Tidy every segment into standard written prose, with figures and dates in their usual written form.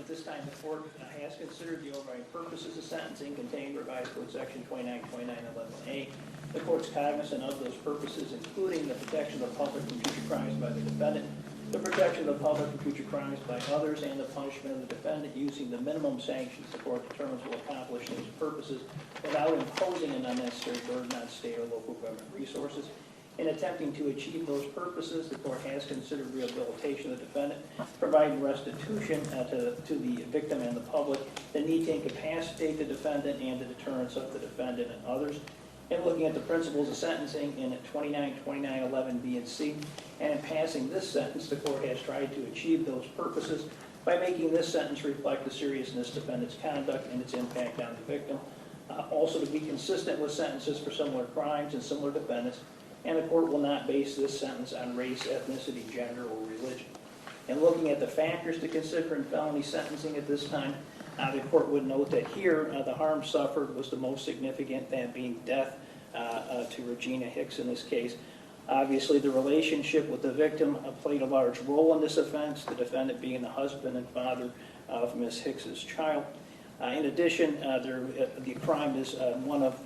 this time, the court has considered the overriding purposes of sentencing contained in revised code section 292911A. The court's cognizant of those purposes, including the protection of the public from future crimes by the defendant, the protection of the public from future crimes by others, and the punishment of the defendant using the minimum sanctions the court determines will accomplish those purposes without imposing an unnecessary burden on state or local government resources. In attempting to achieve those purposes, the court has considered rehabilitation of the defendant, providing restitution to the victim and the public, the need to incapacitate the defendant, and the deterrence of the defendant and others. And looking at the principles of sentencing in 292911B and C, and in passing this sentence, the court has tried to achieve those purposes by making this sentence reflect the seriousness of the defendant's conduct and its impact on the victim. Also to be consistent with sentences for similar crimes and similar defendants, and the court will not base this sentence on race, ethnicity, gender, or religion. And looking at the factors to consider in felony sentencing at this time, the court would note that here the harm suffered was the most significant, that being death to Regina Hicks in this case. Obviously, the relationship with the victim played a large role in this offense, the defendant being the husband and father of Ms. Hicks's child. In addition, the crime is one of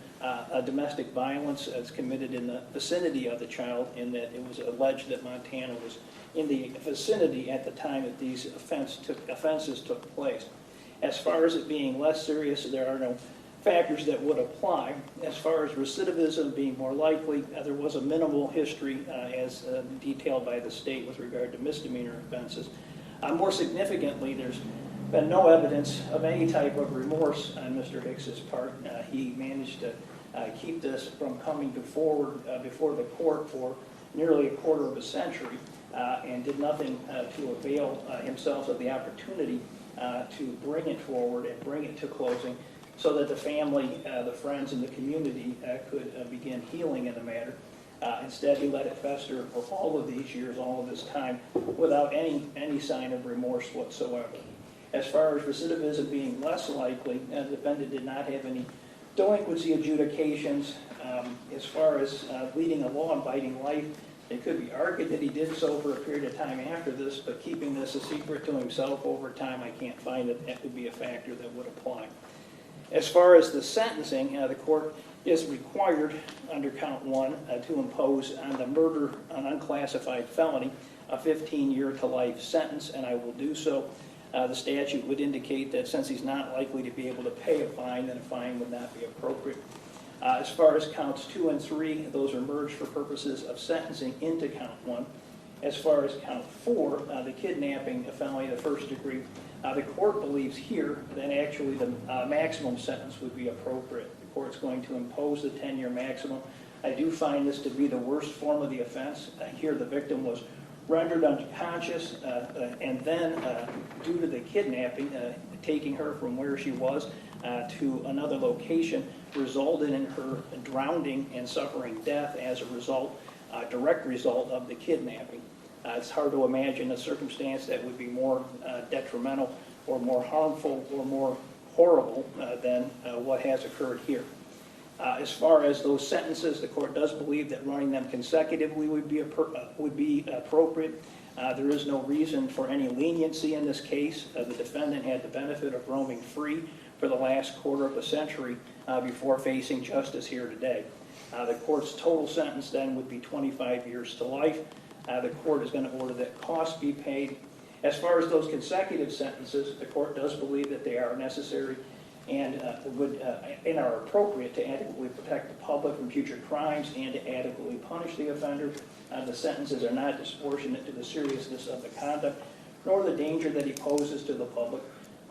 domestic violence as committed in the vicinity of the child, in that it was alleged that Montana was in the vicinity at the time that these offenses took place. As far as it being less serious, there are no factors that would apply. As far as recidivism being more likely, there was a minimal history as detailed by the state with regard to misdemeanor offenses. More significantly, there's been no evidence of any type of remorse on Mr. Hicks's part. He managed to keep this from coming forward before the court for nearly a quarter of a century and did nothing to avail himself of the opportunity to bring it forward and bring it to closing so that the family, the friends, and the community could begin healing in the matter. Instead, he let it fester for all of these years, all of this time, without any sign of remorse whatsoever. As far as recidivism being less likely, the defendant did not have any delinquency adjudications. As far as leading a law-abiding life, it could be argued that he did so for a period of time after this, but keeping this a secret to himself over time, I can't find that that would be a factor that would apply. As far as the sentencing, the court is required under count 1 to impose on the murder, an unclassified felony, a 15-year to life sentence, and I will do so. The statute would indicate that since he's not likely to be able to pay a fine, then a fine would not be appropriate. As far as counts 2 and 3, those are merged for purposes of sentencing into count 1. As far as count 4, the kidnapping felony of the first degree, the court believes here that actually the maximum sentence would be appropriate. The court's going to impose the 10-year maximum. I do find this to be the worst form of the offense. Here the victim was rendered unconscious, and then due to the kidnapping, taking her from where she was to another location, resulted in her drowning and suffering death as a result, direct result of the kidnapping. It's hard to imagine a circumstance that would be more detrimental or more harmful or more horrible than what has occurred here. As far as those sentences, the court does believe that running them consecutively would be appropriate. There is no reason for any leniency in this case. The defendant had the benefit of roaming free for the last quarter of a century before facing justice here today. The court's total sentence then would be 25 years to life. The court is going to order that costs be paid. As far as those consecutive sentences, the court does believe that they are necessary and are appropriate to adequately protect the public from future crimes and to adequately punish the offender. The sentences are not disproportionate to the seriousness of the conduct, nor the danger that he poses to the public.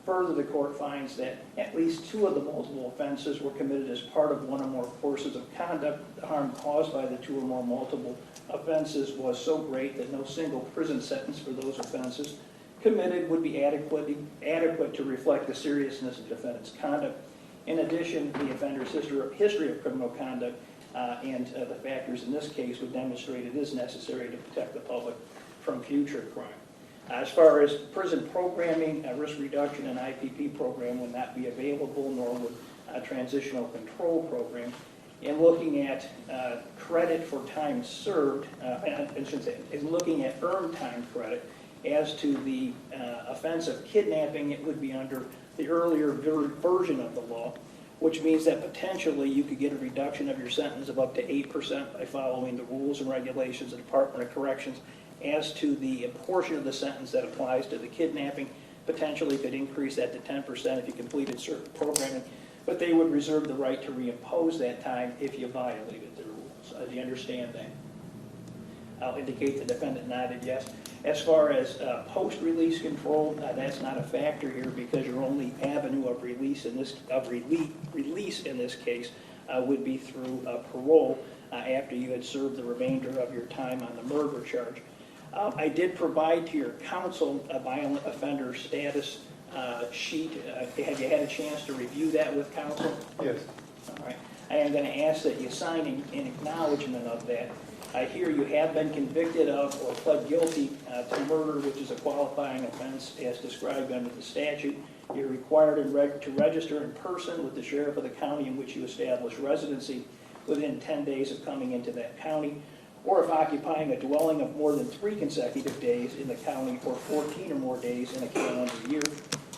Further, the court finds that at least 2 of the multiple offenses were committed as part of 1 or more courses of conduct. The harm caused by the 2 or more multiple offenses was so great that no single prison sentence for those offenses committed would be adequate to reflect the seriousness of the defendant's conduct. In addition, the offender's history of criminal conduct and the factors in this case would demonstrate it is necessary to protect the public from future crime. As far as prison programming, risk reduction and IPP program would not be available, nor would a transitional control program. In looking at credit for time served, in looking at earned time credit, As to the offense of kidnapping, it would be under the earlier version of the law, which means that potentially you could get a reduction of your sentence of up to 8% by following the rules and regulations of the Department of Corrections. As to the portion of the sentence that applies to the kidnapping, potentially could increase that to 10% if you completed certain programming, but they would reserve the right to reimpose that time if you violated the rules. Do you understand that? I'll indicate the defendant nodded yes. As far as post-release control, that's not a factor here because your only avenue of release in this case would be through parole after you had served the remainder of your time on the murder charge. I did provide to your counsel a violent offender status sheet. Have you had a chance to review that with counsel? Yes. All right. I am going to ask that you sign in acknowledgement of that. I hear you have been convicted of or pled guilty to murder, which is a qualifying offense as described under the statute. You're required to register in person with the sheriff of the county in which you establish residency within 10 days of coming into that county, or if occupying a dwelling of more than 3 consecutive days in the county or 14 or more days in a calendar year.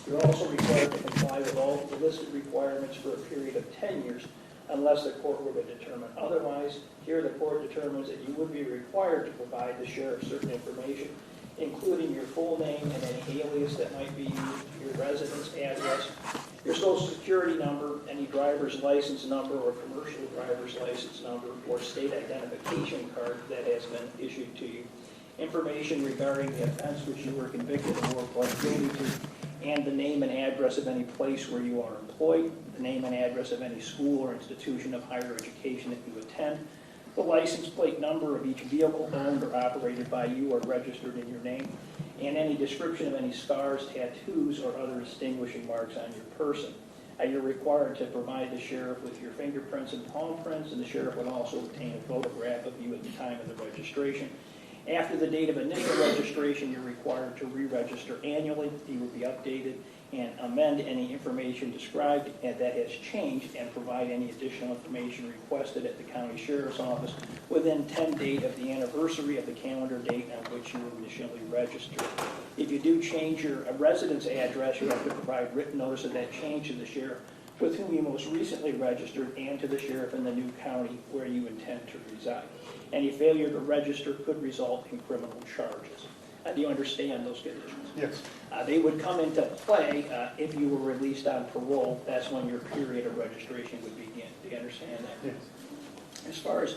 You're also required to comply with all the listed requirements for a period of 10 years unless the court were to determine otherwise. Here the court determines that you would be required to provide the sheriff certain information, including your full name and any alias that might be used, your residence address, your social security number, any driver's license number or commercial driver's license number or state identification card that has been issued to you, information regarding the offense which you were convicted of or pled guilty to, and the name and address of any place where you are employed, the name and address of any school or institution of higher education that you attend, the license plate number of each vehicle owned or operated by you or registered in your name, and any description of any scars, tattoos, or other distinguishing marks on your person. You're required to provide the sheriff with your fingerprints and palm prints, and the sheriff would also obtain a photograph of you at the time of the registration. After the date of initial registration, you're required to re-register annually. You will be updated and amend any information described that has changed and provide any additional information requested at the county sheriff's office within 10 days of the anniversary of the calendar date on which you were initially registered. If you do change your residence address, you have to provide written notice of that change to the sheriff with whom you most recently registered and to the sheriff in the new county where you intend to reside. Any failure to register could result in criminal charges. Do you understand those conditions? Yes. They would come into play if you were released on parole. That's when your period of registration would begin. Do you understand that? Yes. As far as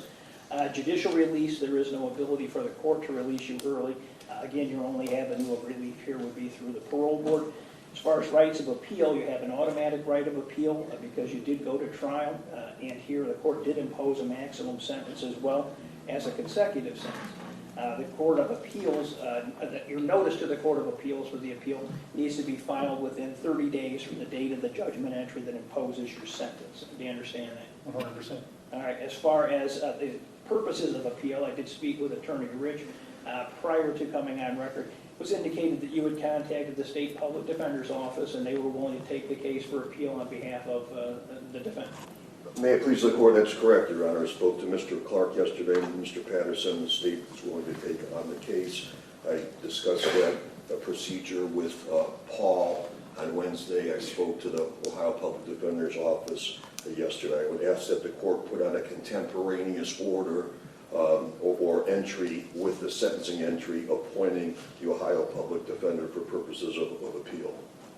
judicial release, there is no ability for the court to release you early. Again, your only avenue of relief here would be through the parole board. As far as rights of appeal, you have an automatic right of appeal because you did go to trial, and here the court did impose a maximum sentence as well as a consecutive sentence. The Court of Appeals, your notice to the Court of Appeals for the appeal needs to be filed within 30 days from the date of the judgment entry that imposes your sentence. Do you understand that? 100%. All right. As far as the purposes of appeal, I did speak with Attorney Rich prior to coming on record. It was indicated that you had contacted the State Public Defender's Office and they were willing to take the case for appeal on behalf of the defendant. May it please the court, that's correct, Your Honor. I spoke to Mr. Clark yesterday and Mr. Patterson. The state was willing to take on the case. I discussed that procedure with Paul on Wednesday. I spoke to the Ohio Public Defender's Office yesterday. I would ask that the court put on a contemporaneous order or entry with the sentencing entry appointing the Ohio Public Defender for purposes of appeal.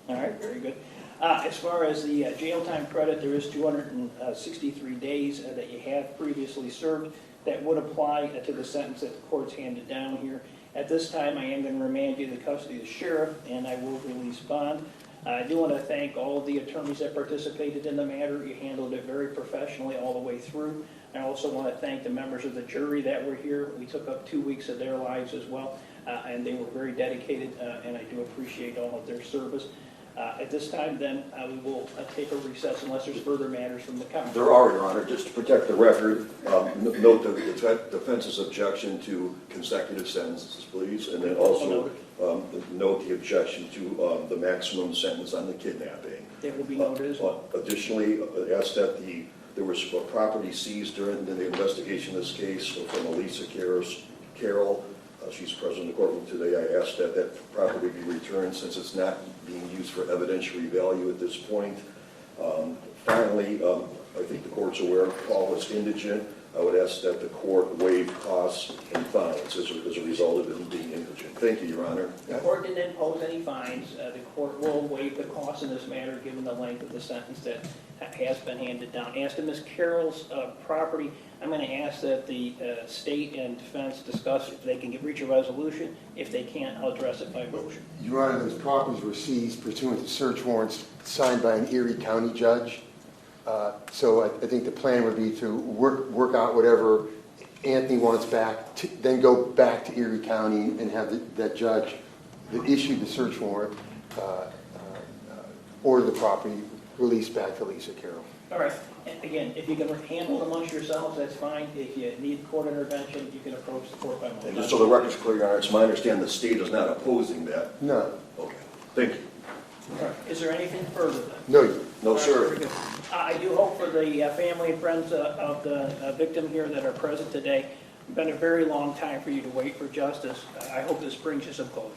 All right, very good. As far as the jail time credit, there is 263 days that you have previously served that would apply to the sentence that the court's handed down here. At this time, I am going to remand you to the custody of the sheriff, and I will release bond. I do want to thank all of the attorneys that participated in the matter. You handled it very professionally all the way through. I also want to thank the members of the jury that were here. We took up 2 weeks of their lives as well, and they were very dedicated, and I do appreciate all of their service. At this time, then, we will take a recess unless there's further matters from the council. There are, Your Honor. Just to protect the record, note the defense's objection to consecutive sentences, please, and then also note the objection to the maximum sentence on the kidnapping. That will be noted as well. Additionally, asked that there was property seized during the investigation of this case from Elisa Carroll. She's present in the courtroom today. I asked that that property be returned since it's not being used for evidentiary value at this point. Finally, I think the court's aware Paul was indigent. I would ask that the court waive costs and fines as a result of him being indigent. Thank you, Your Honor. The court didn't impose any fines. The court will waive the costs in this matter given the length of the sentence that has been handed down. As to Ms. Carroll's property, I'm going to ask that the state and defense discuss if they can reach a resolution. If they can't, I'll address it by motion. Your Honor, those properties were seized pursuant to search warrants signed by an Erie County judge. So I think the plan would be to work out whatever Anthony wants back, then go back to Erie County and have that judge that issued the search warrant order the property released back to Lisa Carroll. All right. And again, if you can handle it amongst yourselves, that's fine. If you need court intervention, you can approach the court by motion. And just so the record's clear, Your Honor, it's my understanding the state is not opposing that. No. Okay. Thank you. All right. Is there anything further then? No. No, sir. I do hope for the family and friends of the victim here that are present today. It's been a very long time for you to wait for justice. I hope this brings you some closure.